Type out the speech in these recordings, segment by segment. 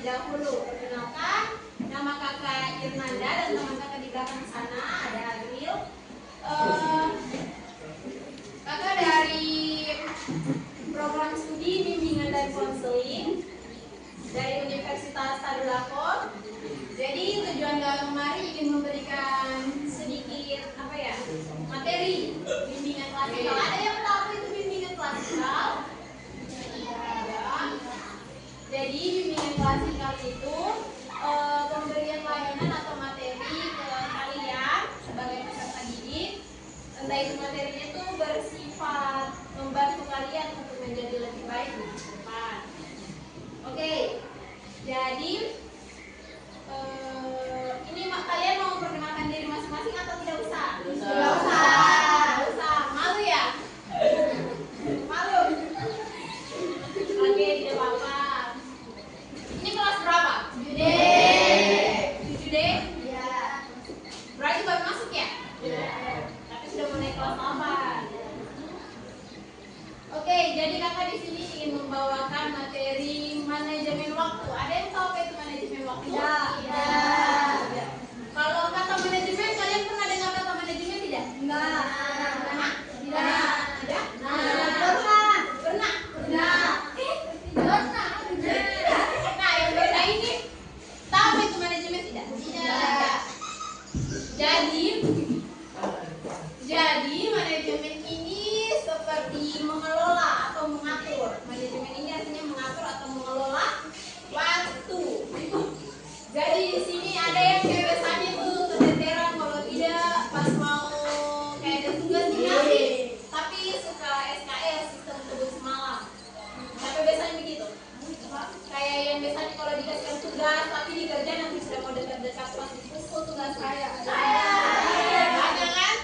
terlebih dahulu. Perkenalkan, nama kakak Irnanda dan teman kakak di belakang sana ada Adril. Kakak dari program studi bimbingan dan konseling dari Universitas Tadulako. Jadi tujuan kakak kemarin ingin memberikan sedikit materi bimbingan klasikal. Ada yang tahu itu bimbingan klasikal? Jadi bimbingan klasikal itu pemberian layanan atau materi ke kalian sebagai peserta didik. Entah itu materinya itu bersifat membantu kalian untuk menjadi lebih baik di depan. Oke, jadi ini kalian mau perkenalkan diri masing-masing atau tidak usah? Tidak usah. Malu ya? Malu? Oke, tidak apa-apa. Ini kelas berapa? 7D? Iya. Berarti baru masuk ya? Iya. Tapi sudah mau naik kelas 8. Oke, jadi kakak di sini ingin membawakan materi manajemen waktu. Ada yang tahu apa itu manajemen waktu? Tidak. Kalau kata manajemen, kalian pernah dengar kata manajemen tidak? Enggak. Pernah? Tidak. Ada? Pernah. Nah, yang pernah ini tahu apa itu manajemen tidak? Tidak. Jadi manajemen ini seperti mengelola atau mengatur. Manajemen ini artinya mengatur atau mengelola waktu. Jadi di sini ada yang biasanya tuh keteteran kalau tidak pas mau kayak ada tugas dikasih, tapi suka SKS sistem tebus semalam. Tapi biasanya begitu. Kayak yang biasanya kalau dikasihkan tugas tapi dikerjain nanti sudah mau dekat-dekat pas dipukul tugas saya. Banyak kan?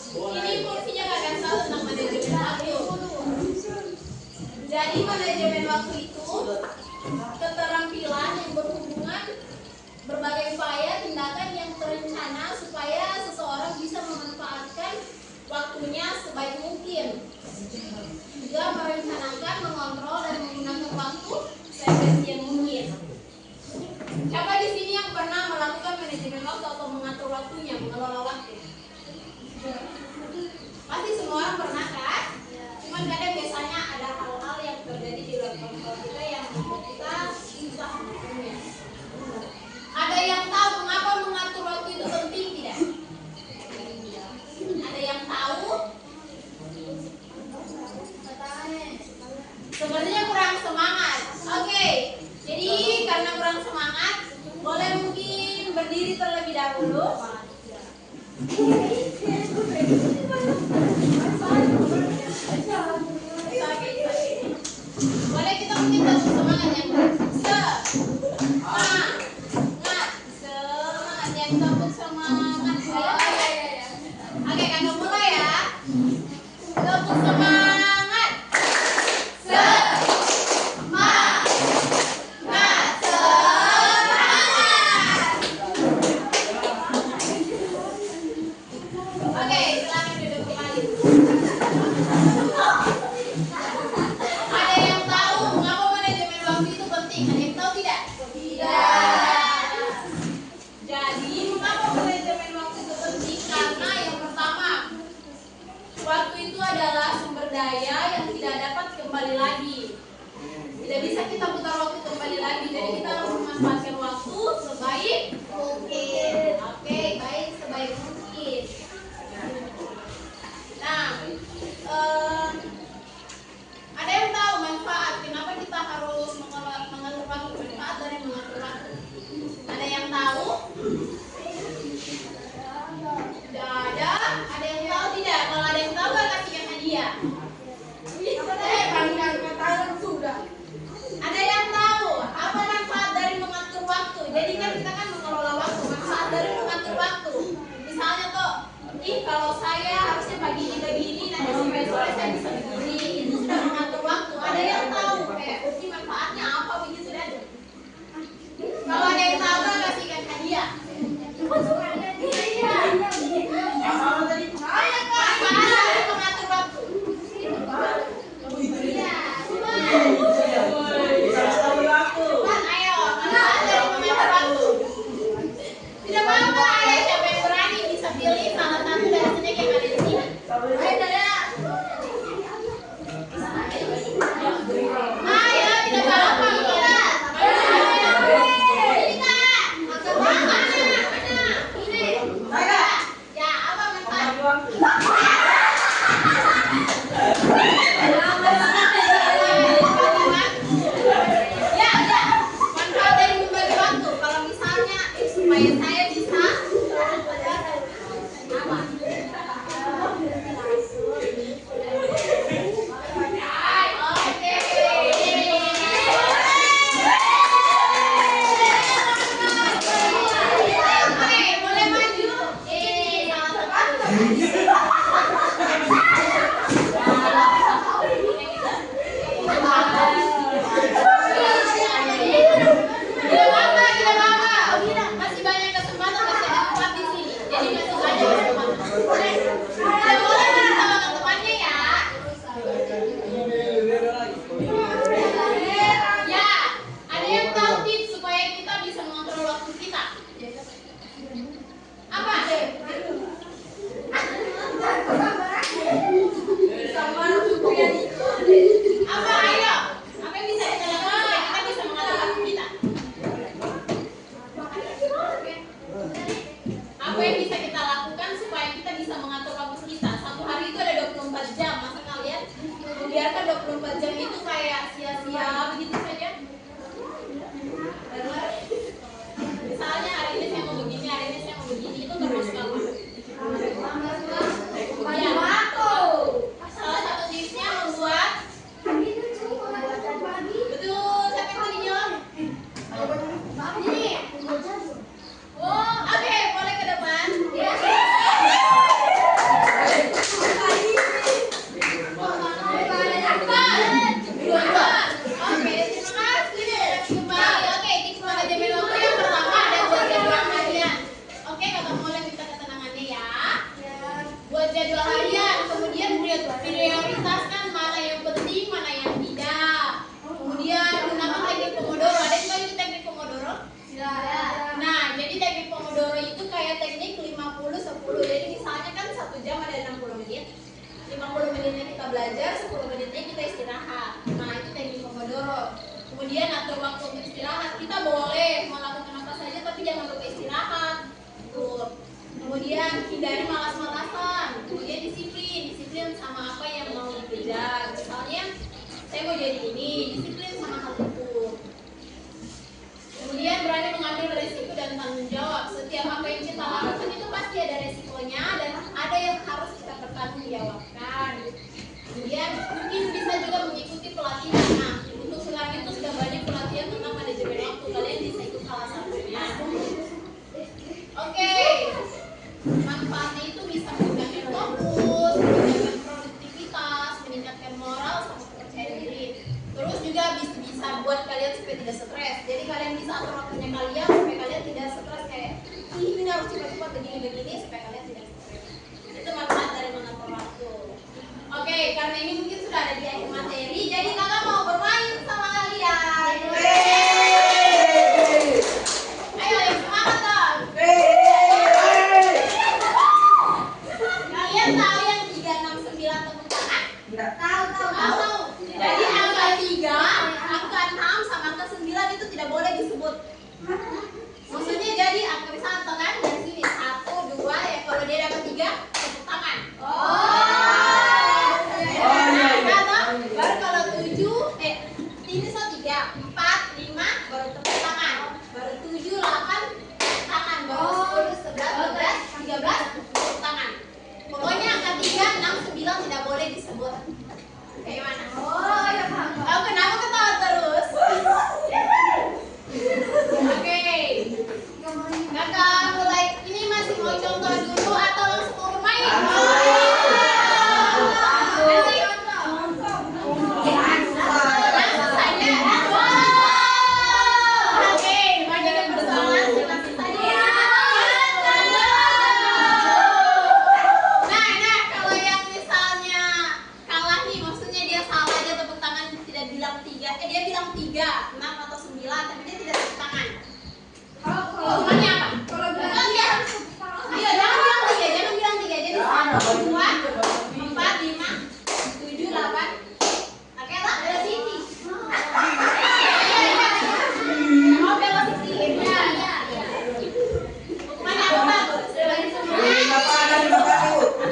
Ini fungsinya nggak akan salah tentang manajemen waktu. Jadi manajemen waktu itu keterampilan yang berhubungan berbagai upaya tindakan yang terencana supaya seseorang bisa memanfaatkan waktunya sebaik mungkin. Juga merencanakan, mengontrol dan menggunakan waktu seefisien mungkin. Siapa di sini yang pernah melakukan manajemen waktu atau mengatur waktunya, mengelola waktu? Pasti semua orang pernah kan? Cuman kadang biasanya ada hal-hal yang terjadi di luar kontrol kita yang membuat kita susah mengaturnya. Ada yang tahu mengapa mengatur waktu itu penting tidak? Ada yang tahu? Sepertinya kurang semangat. Oke, jadi karena kurang semangat, boleh mungkin berdiri terlebih dahulu. Boleh kita mungkin satu semangat yang semangat yang tepuk semangat. Oke, kakak mulai ya. Tepuk semangat. Ada yang tahu apa manfaat Apa ayo? Apa yang bisa kita lakukan supaya kita bisa mengatur waktu kita? Apa yang bisa kita lakukan supaya kita bisa mengatur waktu kita? Satu hari itu ada 24 jam. Masa kalian membiarkan 24 jam itu kayak sia-sia begitu saja? Misalnya hari ini saya mau begini, hari ini saya mau begini, itu terus kamu. Ya, salah satu tipsnya membuat betul. Siapa yang tadi jawab? Oh, oke, boleh ke depan. Oke, terima kasih. Kembali. Oke, tips manajemen waktu yang pertama ada buat jadwal harian. Oke, kakak mulai minta ketenangannya ya. Buat jadwal harian, kemudian prioritaskan mana yang penting, mana yang tidak. Kemudian gunakan teknik Pomodoro. Ada yang tahu teknik Pomodoro? Nah, jadi teknik Pomodoro itu kayak teknik 50-10. Jadi misalnya kan 1 jam ada 60 menit. 50 menitnya kita belajar, 10 menitnya kita istirahat. Nah, itu teknik Pomodoro. Kemudian atur waktu untuk istirahat. Kita boleh melakukan apa saja tapi jangan lupa istirahat. Tuh. Kemudian hindari malas-malasan. Kemudian disiplin sama apa yang mau dikejar. Misalnya saya mau jadi ini, disiplin sama hal itu. Kemudian berani mengambil resiko dan tanggung jawab. Setiap apa yang kita lakukan itu pasti ada resikonya dan ada yang harus kita bertanggungjawabkan. Kemudian mungkin bisa juga mengikuti pelatihan. Nah, untuk sekarang itu sudah banyak pelatihan tentang manajemen waktu. Kalian bisa ikut salah satunya. Oke. Manfaatnya itu bisa meningkatkan fokus, meningkatkan produktivitas, meningkatkan moral sama kepercayaan diri. Terus juga bisa buat kalian supaya tidak stres. Jadi kalian bisa atur waktunya kalian supaya kalian tidak stres kayak ini harus cepat-cepat begini supaya kalian tidak stres. Itu manfaat dari mengatur waktu. Oke, karena ini mungkin sudah ada di akhir materi, jadi kakak mau bermain sama kalian. Ayo, yang semangat dong. Kalian tahu yang 369 tepuk tangan? Tahu. Jadi angka 3, angka 6 sama angka 9 itu tidak boleh disebut. Maksudnya jadi angka misalnya tangan dari sini 1, 2, ya kalau dia dapat 3 tepuk tangan. Baru kalau 7, ini so 3, 4, 5 baru tepuk tangan. Baru 7, 8 tepuk tangan. Baru 10, 11, 12, 13 tepuk tangan. Pokoknya angka 3, 6, 9 tidak boleh disebut. Kayak mana? Oh, ya paham. Oh, kenapa ketawa terus? Oke. Kakak mulai, ini masih mau contoh dulu atau langsung mau bermain? Langsung saja. Oke, banyak yang bersalah, langsung saja. Nah, kalau yang misalnya kalah nih, maksudnya dia salah, dia tepuk tangan tidak bilang 3, dia bilang 3, 6 atau 9, tapi dia tidak tepuk tangan. Hukumannya apa? Iya, jangan bilang 3, jadi 1, 2, 4, 5, 7, 8. Oke lah, ada sini. Oh, velocity. Ya. Hukumannya apa?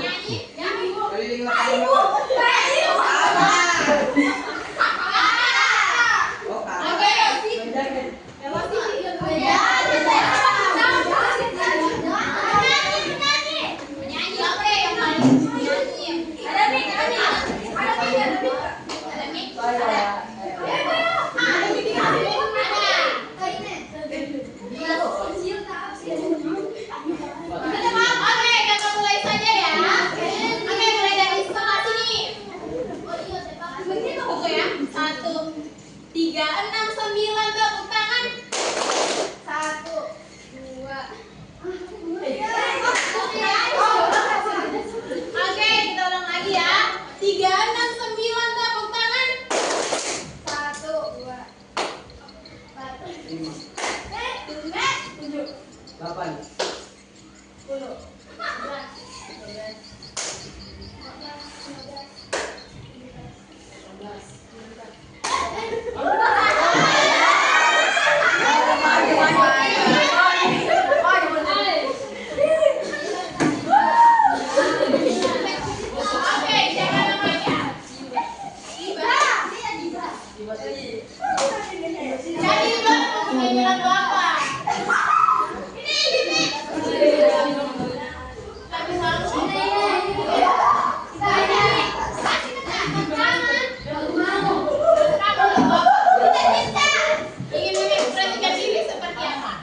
Nyanyi. Jadi lo bilang apa? Ini. Tapi selalu ingin mengekspresikan diri seperti apa?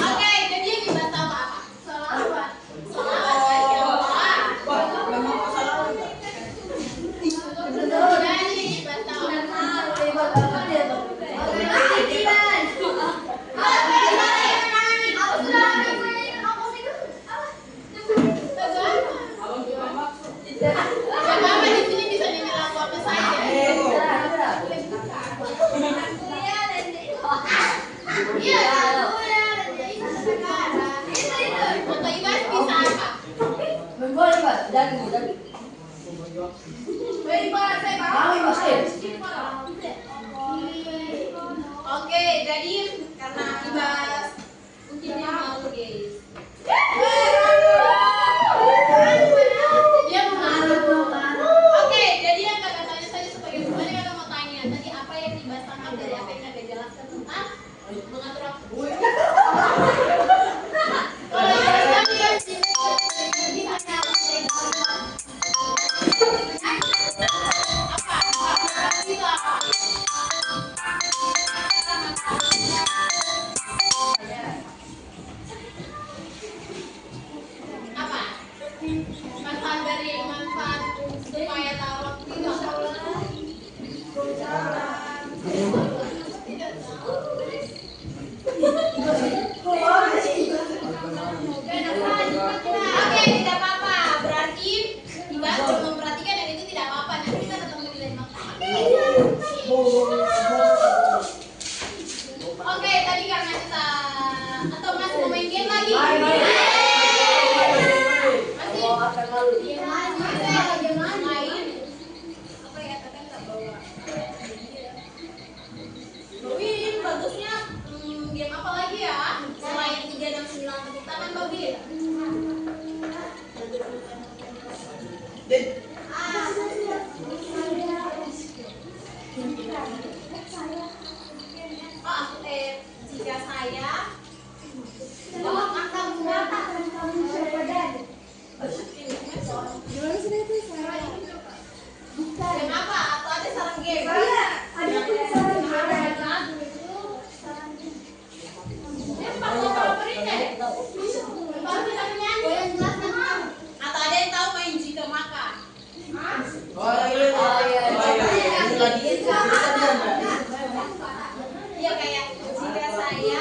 Oke, jadi yang dibahas apa? Selawat. Oke, jadi karena dibahas kuncinya malu guys. Dia mau. Oke, jadi yang kakak tanya saja sebagai semuanya kakak mau tanya tadi apa yang dibahas tangkap dari apa yang kakak jelaskan tentang mengatur waktu. Manfaat supaya tahu waktu itu Oke, tidak apa-apa. Berarti Mbak belum memperhatikan dan itu tidak apa-apa. Nanti kita ketemu di lain waktu. Oke, tadi karena kita atau masih mau main game lagi? Bagusnya game apa lagi ya? Selain 369 tepuk tangan, Babi. Jika saya kenapa? Atau ada saran game? Atau ada yang tahu main jika makan? Iya kayak jika saya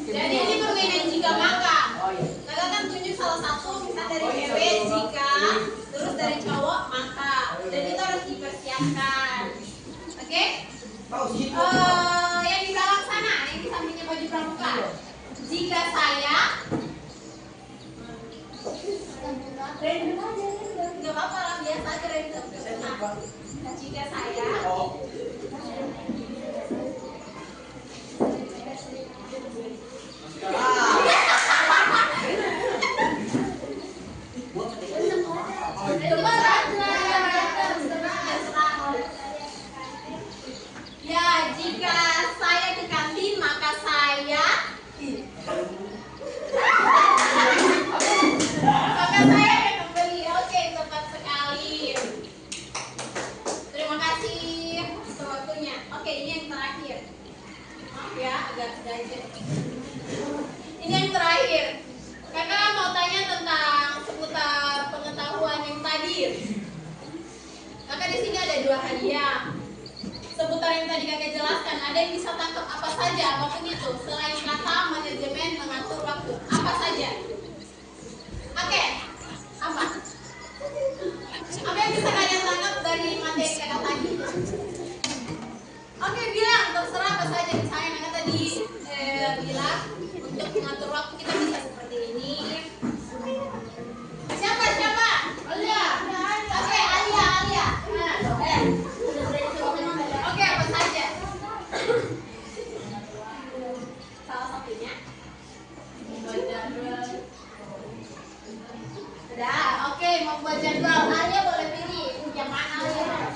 jadi ini permainan jika makan. Kakak kan tunjuk salah satu misal dari cewek jika, terus dari cowok maka. Dan itu harus dipersiapkan. Oke? Yang di belakang sana, yang di sampingnya baju pramuka. Jika saya nggak apa-apa lah, biasa aja random. Jika saya jika saya ke kantin maka saya akan kembali. Oke, tepat sekali. Terima kasih untuk waktunya. Oke, ini yang terakhir. Maaf ya, agak gadget. Ini yang terakhir. Kakak mau tanya tentang seputar terakhir. Kakak di sini ada 2 hadiah. Seputar yang tadi kakak jelaskan, ada yang bisa tangkap apa saja, apapun itu, selain kata, manajemen, mengatur waktu, apa saja. Oke, apa? Apa yang bisa kalian tangkap dari materi kakak tadi? Oke, bilang, terserah apa saja. Misalnya kakak tadi bilang, untuk mengatur waktu kita bisa seperti ini. Siapa? Alia. Oke, Alia. Oke, apa saja? Salah satunya membuat jadwal. Udah, oke, membuat jadwal. Alia boleh pilih yang mana Alia?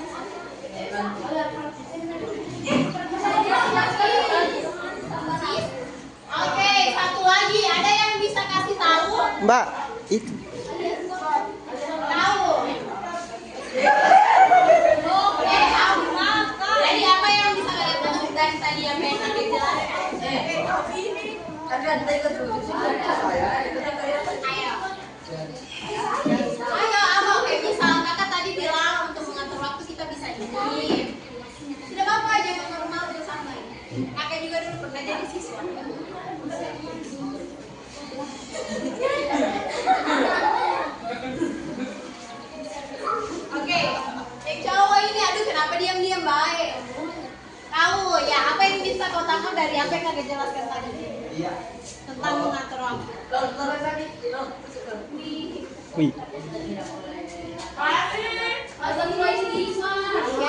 Oke, satu lagi. Ada yang bisa kasih tahu? Mbak, itu. Tahu. Oke, jadi apa yang bisa kalian tangkap dari tadi yang pengen kakek jelaskan? Ayo, apa? Oke, misal kakak tadi bilang untuk mengatur waktu kita bisa ini. Tidak apa-apa aja, yang normal aja santai. Kakak juga dulu pernah jadi siswa. Oke, yang cowok ini, aduh kenapa diam-diam baik? Tahu ya, apa yang bisa kau tangkap dari apa yang kakak jelaskan tadi? Iya. Tentang mengatur waktu. Wih. Oke,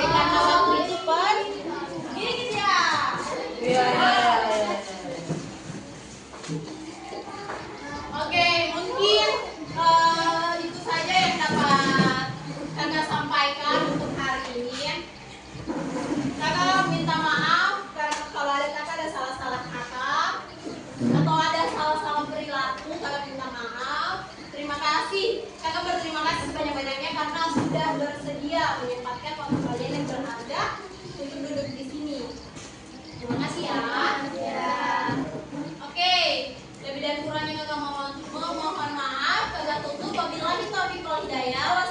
karena waktu itu gini ya. Oke, mungkin itu saja yang dapat kakak sampaikan untuk hari ini. Kakak minta maaf karena kalau ada kakak ada salah-salah kakak atau ada salah-salah perilaku, kakak minta maaf. Terima kasih, kakak berterima kasih sebanyak-banyaknya karena sudah bersedia menyempatkan waktu kalian yang berharga untuk duduk di sini. Terima kasih ya. Oke, lebih dan kurangnya kakak mohon maaf. Kakak tutup. Wabillahi taufiq wal hidayah.